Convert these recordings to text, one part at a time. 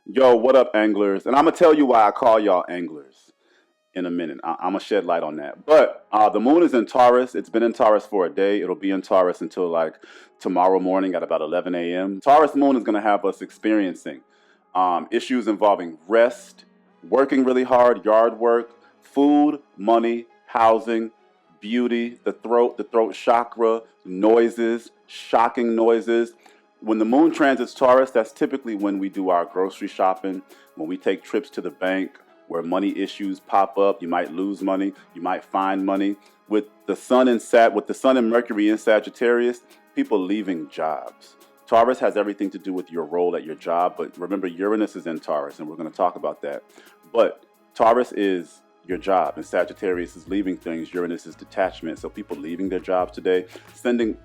Yo, what up, anglers? And I'm gonna tell you why I call y'all anglers in a minute. I'm gonna shed light on that. But the moon is in Taurus. It's been in Taurus for a day. It'll be in Taurus until like tomorrow morning at about 11 a.m. Taurus moon is gonna have us experiencing issues involving rest, working really hard, yard work, food, money, housing, beauty, the throat chakra, noises, shocking noises. When the moon transits Taurus, that's typically when we do our grocery shopping, when we take trips to the bank, where money issues pop up. You might lose money, you might find money. With the sun and Mercury in Sagittarius, people leaving jobs. Taurus has everything to do with your role at your job, but remember Uranus is in Taurus, and we're going to talk about that. But Taurus is your job, and Sagittarius is leaving things. Uranus is detachment. So people leaving their jobs today, sending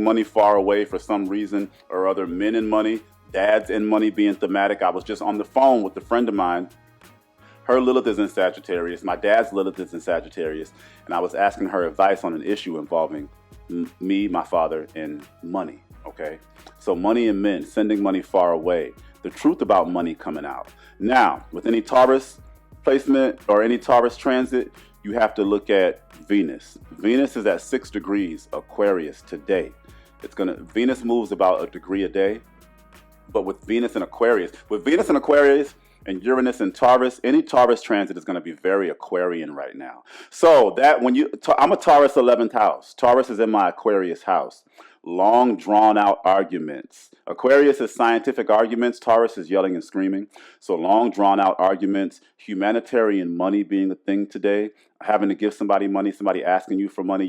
money far away for some reason or other. Men in money, dads in money being thematic. I was just on the phone with a friend of mine. Her Lilith is in Sagittarius. My dad's Lilith is in Sagittarius, and I was asking her advice on an issue involving me, my father, and money. Okay, so money and men sending money far away. The truth about money coming out. Now, with any Taurus placement or any Taurus transit, you have to look at Venus. Venus is at 6 degrees Aquarius today. Venus moves about a degree a day, but with Venus and Aquarius and Uranus and Taurus, any Taurus transit is going to be very Aquarian right now. So that I'm a Taurus 11th house. Taurus is in my Aquarius house. Long drawn out arguments. Aquarius is scientific arguments. Taurus is yelling and screaming. So long drawn out arguments, humanitarian money being a thing today, having to give somebody money, somebody asking you for money,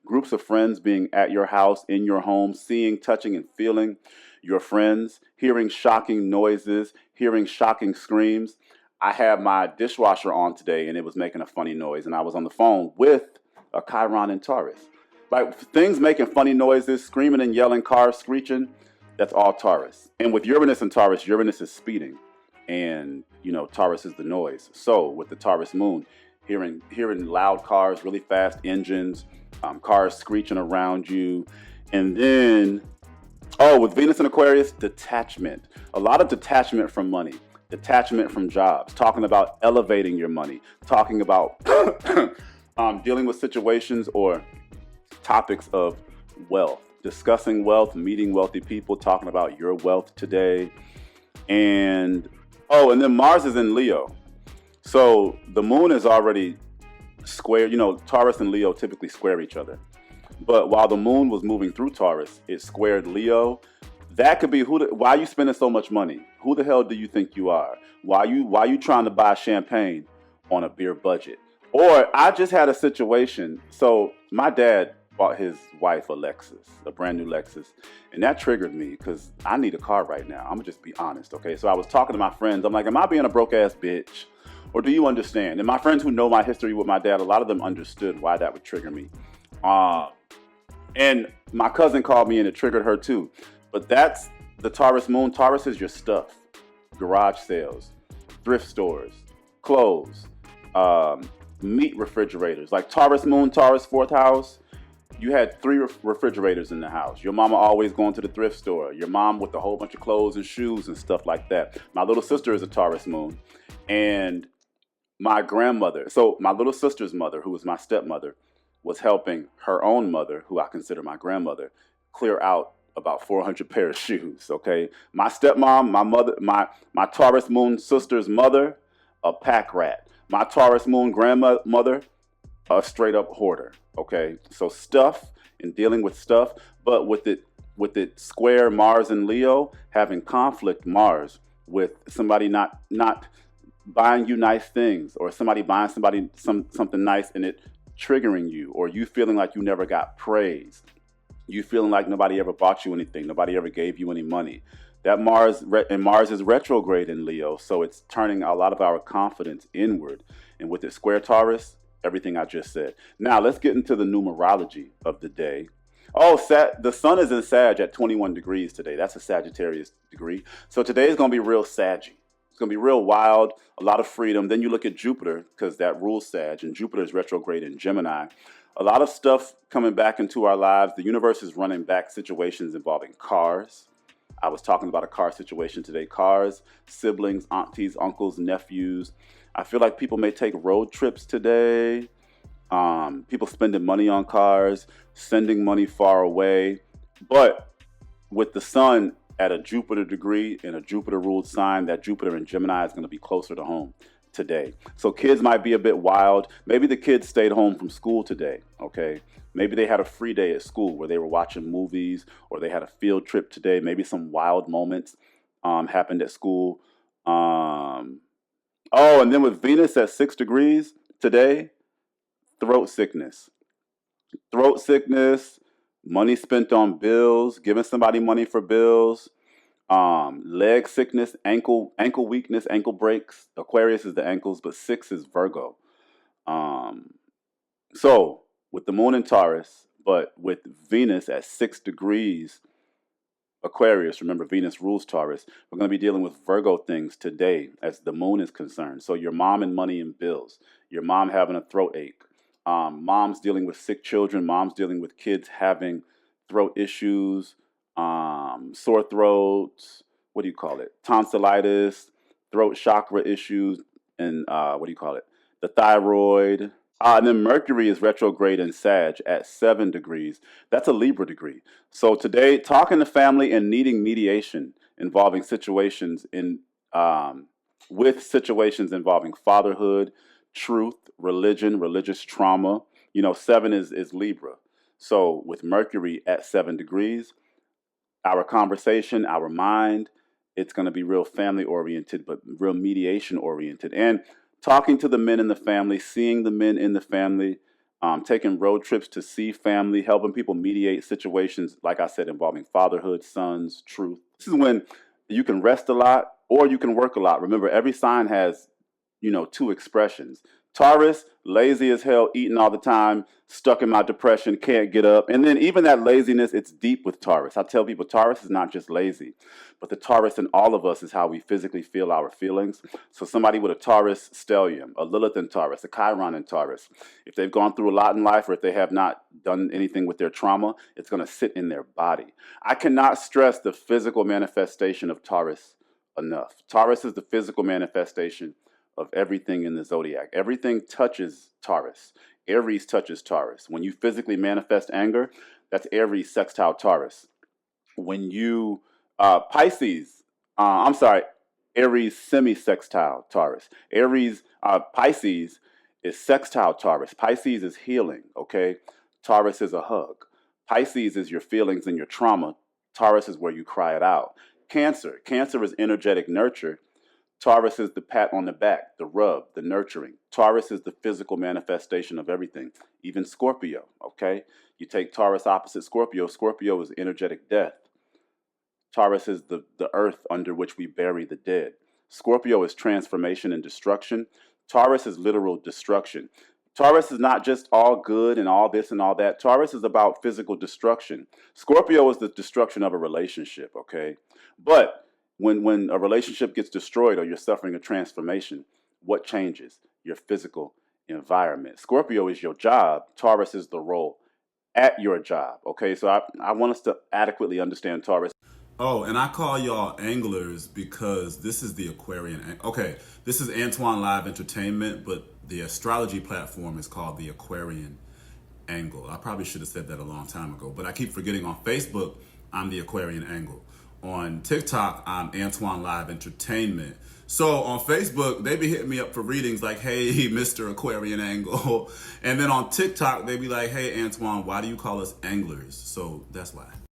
groups of friends being at your house, in your home, seeing, touching, and feeling your friends, hearing shocking noises, hearing shocking screams. I had my dishwasher on today and it was making a funny noise, and I was on the phone with a Chiron in Taurus. Like things making funny noises, screaming and yelling, cars screeching, that's all Taurus. And with Uranus and Taurus, Uranus is speeding. And, Taurus is the noise. So with the Taurus moon, hearing loud cars, really fast engines, cars screeching around you. And then, with Venus and Aquarius, detachment. A lot of detachment from money, detachment from jobs, talking about elevating your money, talking about dealing with situations or topics of wealth, discussing wealth, meeting wealthy people, talking about your wealth today. And then Mars is in Leo. So the moon is already square. Taurus and Leo typically square each other. But while the moon was moving through Taurus, it squared Leo. That could be why are you spending so much money? Who the hell do you think you are? Why you trying to buy champagne on a beer budget? Or I just had a situation. So my dad bought his wife a Lexus, a brand new Lexus. And that triggered me because I need a car right now. I'm gonna just be honest, okay? So I was talking to my friends. I'm like, am I being a broke ass bitch? Or do you understand? And my friends who know my history with my dad, a lot of them understood why that would trigger me. And my cousin called me and it triggered her too. But that's the Taurus moon. Taurus is your stuff. Garage sales, thrift stores, clothes, meat refrigerators. Like Taurus moon, Taurus 4th house. You had 3 refrigerators in the house. Your mama always going to the thrift store. Your mom with a whole bunch of clothes and shoes and stuff like that. My little sister is a Taurus moon. And my grandmother, so my little sister's mother, who was my stepmother, was helping her own mother, who I consider my grandmother, clear out about 400 pair of shoes, okay? My stepmom, my mother, my Taurus moon sister's mother, a pack rat. My Taurus moon grandmother, a straight up hoarder, okay? So stuff and dealing with stuff, but with it square Mars and Leo, having conflict Mars with somebody not buying you nice things, or somebody buying something nice and it triggering you, or you feeling like you never got praise, you feeling like nobody ever bought you anything, nobody ever gave you any money. That Mars is retrograde in Leo, so it's turning a lot of our confidence inward. And with it square Taurus, everything I just said. Now let's get into the numerology of the day. The sun is in Sag at 21 degrees today. That's a Sagittarius degree. So today is going to be real saggy. It's going to be real wild, a lot of freedom. Then you look at Jupiter, because that rules Sag, and Jupiter is retrograde in Gemini. A lot of stuff coming back into our lives. The universe is running back situations involving cars. I was talking about a car situation today. Cars, siblings, aunties, uncles, nephews. I feel like people may take road trips today. People spending money on cars, sending money far away. But with the sun at a Jupiter degree in a Jupiter ruled sign, that Jupiter in Gemini is going to be closer to home today. So kids might be a bit wild. Maybe the kids stayed home from school today, okay? Maybe they had a free day at school where they were watching movies, or they had a field trip today. Maybe some wild moments happened at school. Oh, and then with Venus at 6 degrees today, throat sickness. Throat sickness, money spent on bills, giving somebody money for bills, leg sickness, ankle weakness, ankle breaks. Aquarius is the ankles, but 6 is Virgo. Um, so with the moon in Taurus, but with Venus at 6 degrees Aquarius, remember Venus rules Taurus. We're going to be dealing with Virgo things today as the moon is concerned. So your mom and money and bills, your mom having a throat ache, mom's dealing with sick children, mom's dealing with kids having throat issues, sore throats, what do you call it? Tonsillitis, throat chakra issues, and what do you call it? The thyroid. And then Mercury is retrograde in Sag at 7 degrees. That's a Libra degree. So today, talking to family and needing mediation involving situations with situations involving fatherhood, truth, religion, religious trauma. 7 is Libra. So with Mercury at 7 degrees, our conversation, our mind, it's going to be real family oriented, but real mediation oriented. And talking to the men in the family, seeing the men in the family, taking road trips to see family, helping people mediate situations, like I said, involving fatherhood, sons, truth. This is when you can rest a lot or you can work a lot. Remember, every sign has, 2 expressions. Taurus, lazy as hell, eating all the time, stuck in my depression, can't get up. And then even that laziness, it's deep with Taurus. I tell people Taurus is not just lazy, but the Taurus in all of us is how we physically feel our feelings. So somebody with a Taurus stellium, a Lilith in Taurus, a Chiron in Taurus, if they've gone through a lot in life or if they have not done anything with their trauma, it's going to sit in their body. I cannot stress the physical manifestation of Taurus enough. Taurus is the physical manifestation of everything in the zodiac. Everything touches Taurus. Aries touches Taurus. When you physically manifest anger, that's Aries sextile Taurus. When you Aries semi-sextile Taurus. Pisces is sextile Taurus. Pisces is healing, okay? Taurus is a hug. Pisces is your feelings and your trauma. Taurus is where you cry it out. Cancer is energetic nurture. Taurus is the pat on the back, the rub, the nurturing. Taurus is the physical manifestation of everything, even Scorpio, okay? You take Taurus opposite Scorpio. Scorpio is energetic death. Taurus is the earth under which we bury the dead. Scorpio is transformation and destruction. Taurus is literal destruction. Taurus is not just all good and all this and all that. Taurus is about physical destruction. Scorpio is the destruction of a relationship, okay? But when a relationship gets destroyed or you're suffering a transformation, what changes? Your physical environment. Scorpio is your job. Taurus is the role at your job. Okay, so I want us to adequately understand Taurus. Oh, and I call y'all anglers because this is the Aquarian. Okay, this is Antoine Live Entertainment, but the astrology platform is called the Aquarian Angle. I probably should have said that a long time ago, but I keep forgetting. On Facebook, I'm the Aquarian Angle. On TikTok, I'm Antoine Live Entertainment. So on Facebook, they be hitting me up for readings like, hey, Mr. Aquarian Angle. And then on TikTok, they be like, hey, Antoine, why do you call us anglers? So that's why.